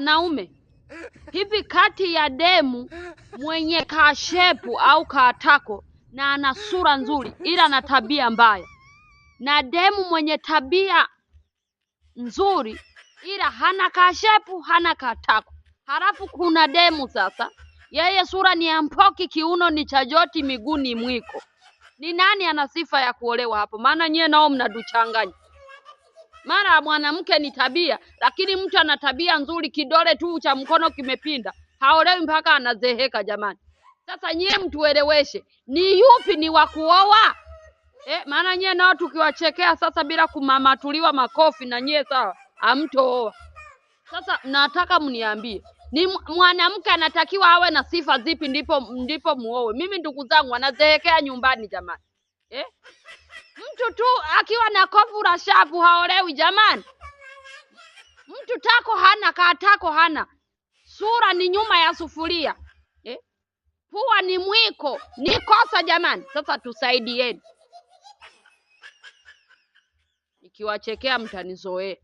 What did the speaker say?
Wanaume, hivi kati ya demu mwenye kashepu au katako na ana sura nzuri ila ana tabia mbaya, na demu mwenye tabia nzuri ila hana kashepu hana katako, halafu kuna demu sasa yeye sura ni ampoki, kiuno ni cha joti, miguu ni mwiko, ni nani ana sifa ya kuolewa hapo? Maana nyie nao mnaduchanganya. Mara mwanamke ni tabia, lakini mtu ana tabia nzuri, kidole tu cha mkono kimepinda, haolewi mpaka anazeheka. Jamani, sasa nyie mtueleweshe, ni yupi ni wa kuoa? Maana nyie nao tukiwachekea sasa bila kumamatuliwa makofi na nyie sawa, hamtooa. Sasa nataka mniambie, ni mwanamke anatakiwa awe na sifa zipi ndipo muoe? Mimi ndugu zangu anazehekea nyumbani jamani. Mtu tu akiwa na kovu la shavu haolewi jamani. Mtu tako hana, katako hana, sura ni nyuma ya sufuria, pua ni mwiko, ni kosa jamani. Sasa tusaidieni, nikiwachekea mtanizoea.